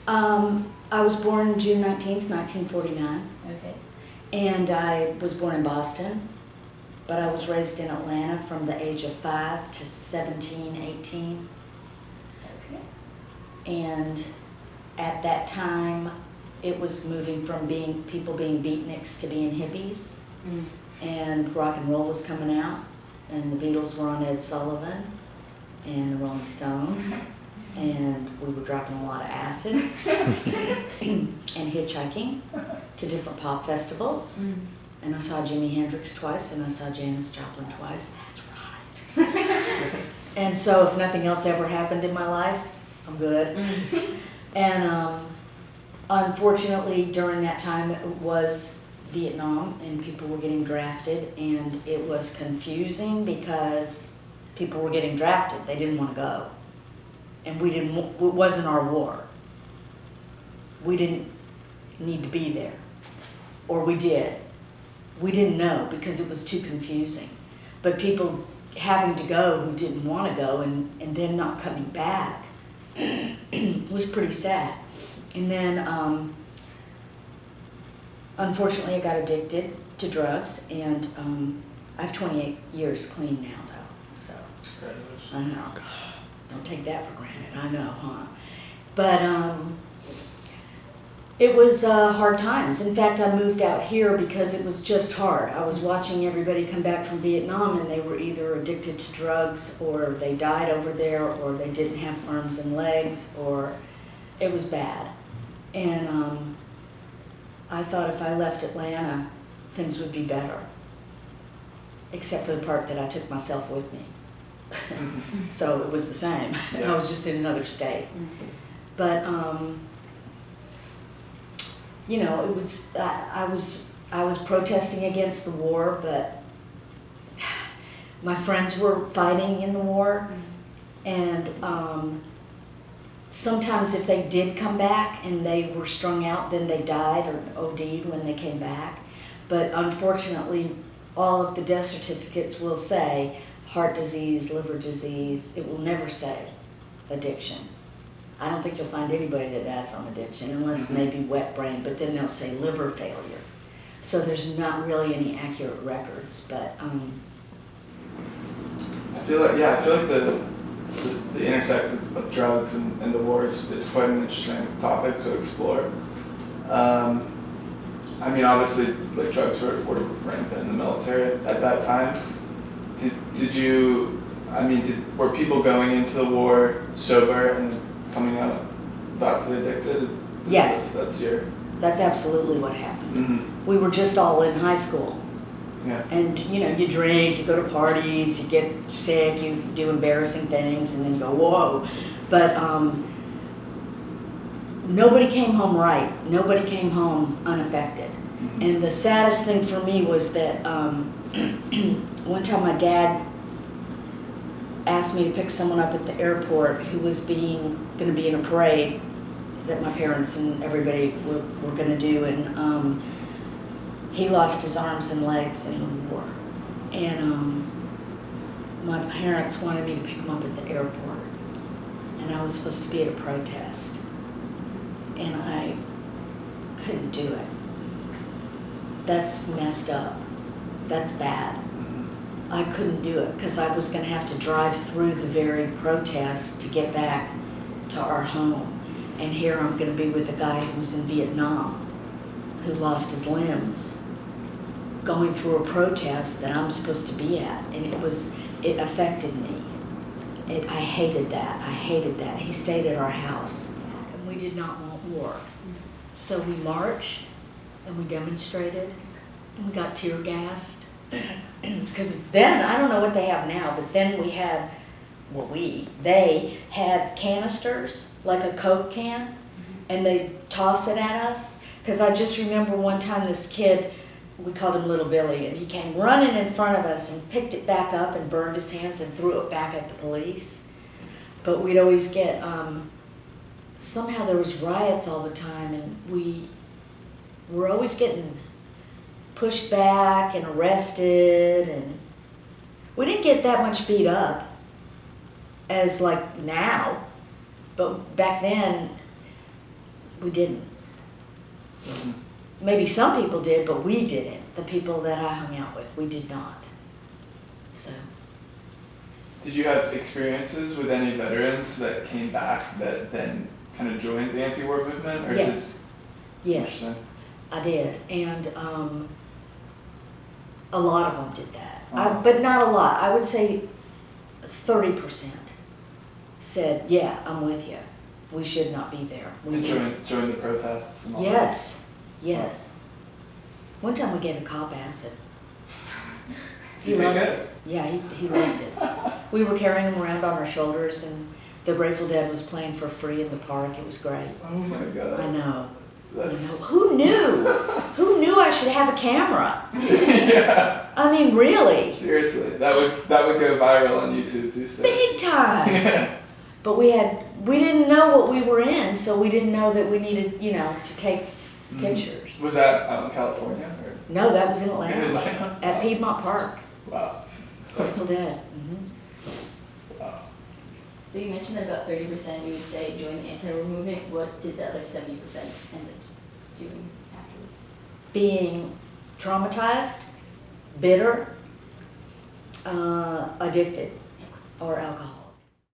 I was born June 19th, 1949, Okay. and I was born in Boston, but I was raised in Atlanta from the age of 5 to 17, 18. Okay. And at that time, it was moving from people being beatniks to being hippies, and rock and roll was coming out, and the Beatles were on Ed Sullivan, and the Rolling Stones, and we were dropping a lot of acid, and hitchhiking to different pop festivals, and I saw Jimi Hendrix twice, and I saw Janis Joplin twice. That's right. And so if nothing else ever happened in my life, I'm good. And unfortunately, during that time, it was Vietnam, and people were getting drafted, and it was confusing because people were getting drafted. They didn't want to go. And it wasn't our war. We didn't need to be there. Or we did. We didn't know because it was too confusing. But people having to go who didn't want to go and then not coming back was pretty sad. And then, unfortunately, I got addicted to drugs, and I have 28 years clean now, though. So I know. Don't take that for granted. I know, huh? But it was hard times. In fact, I moved out here because it was just hard. I was watching everybody come back from Vietnam, and they were either addicted to drugs, or they died over there, or they didn't have arms and legs, or it was bad. And I thought if I left Atlanta, things would be better, except for the part that I took myself with me. So it was the same. I was just in another state. But you know, it was I was protesting against the war, but my friends were fighting in the war, and sometimes if they did come back and they were strung out, then they died or OD'd when they came back. But unfortunately, all of the death certificates will say heart disease, liver disease. It will never say addiction. I don't think you'll find anybody that died from addiction, unless maybe wet brain, but then they'll say liver failure. So there's not really any accurate records, but I feel like the intersect of drugs and the war is quite an interesting topic to explore. I mean, obviously, like, drugs were rampant in the military at that time. Were people going into the war sober and coming out vastly addicted? Yes. That's absolutely what happened. Mm-hmm. We were just all in high school. Yeah. And you know, you drink, you go to parties, you get sick, you do embarrassing things, and then you go, whoa. But nobody came home right. Nobody came home unaffected. Mm-hmm. And the saddest thing for me was that one time my dad asked me to pick someone up at the airport who was going to be in a parade that my parents and everybody were going to do, and he lost his arms and legs in the war. And my parents wanted me to pick him up at the airport, and I was supposed to be at a protest, and I couldn't do it. That's messed up. That's bad. I couldn't do it because I was going to have to drive through the very protest to get back to our home. And here I'm going to be with a guy who was in Vietnam, who lost his limbs, going through a protest that I'm supposed to be at. And it affected me. I hated that. He stayed at our house, and we did not want war. So we marched, and we demonstrated, and we got tear gassed. Because then, I don't know what they have now, but then they had canisters, like a Coke can, and they toss it at us. Because I just remember one time this kid, we called him Little Billy, and he came running in front of us and picked it back up and burned his hands and threw it back at the police. But we'd always get, somehow there was riots all the time, and we were always getting pushed back and arrested, and we didn't get that much beat up as like now, but back then We didn't. Mhm. Maybe some people did, but we didn't. The people that I hung out with, we did not. So, Did you have experiences with any veterans that came back that then kind of joined the anti-war movement? Or yes, yes, Interesting. I did. And a lot of them did that. Uh-huh. But not a lot. I would say 30% said, yeah, I'm with you. We should not be there. We And need-" join the protests and all that? Yes, yes. One time we gave a cop acid. Did you loved take it. Yeah, he loved it. We were carrying him around on our shoulders, and the Grateful Dead was playing for free in the park. It was great. Oh my god. I know. That's... You know, who knew? Who knew I should have a camera? Yeah. I mean, really, Seriously, that would go viral on YouTube these days. big time. Yeah. But we didn't know what we were in, so we didn't know that we needed, to take pictures. Was that out in California? Or? No, that was in Atlanta, In Atlanta? at Wow. Piedmont Park. Wow. Grateful Dead. Mm-hmm. Wow. So you mentioned that about 30% you would say joined the anti-war movement. What did the other 70% end up doing afterwards? Being traumatized, bitter, addicted, or alcohol.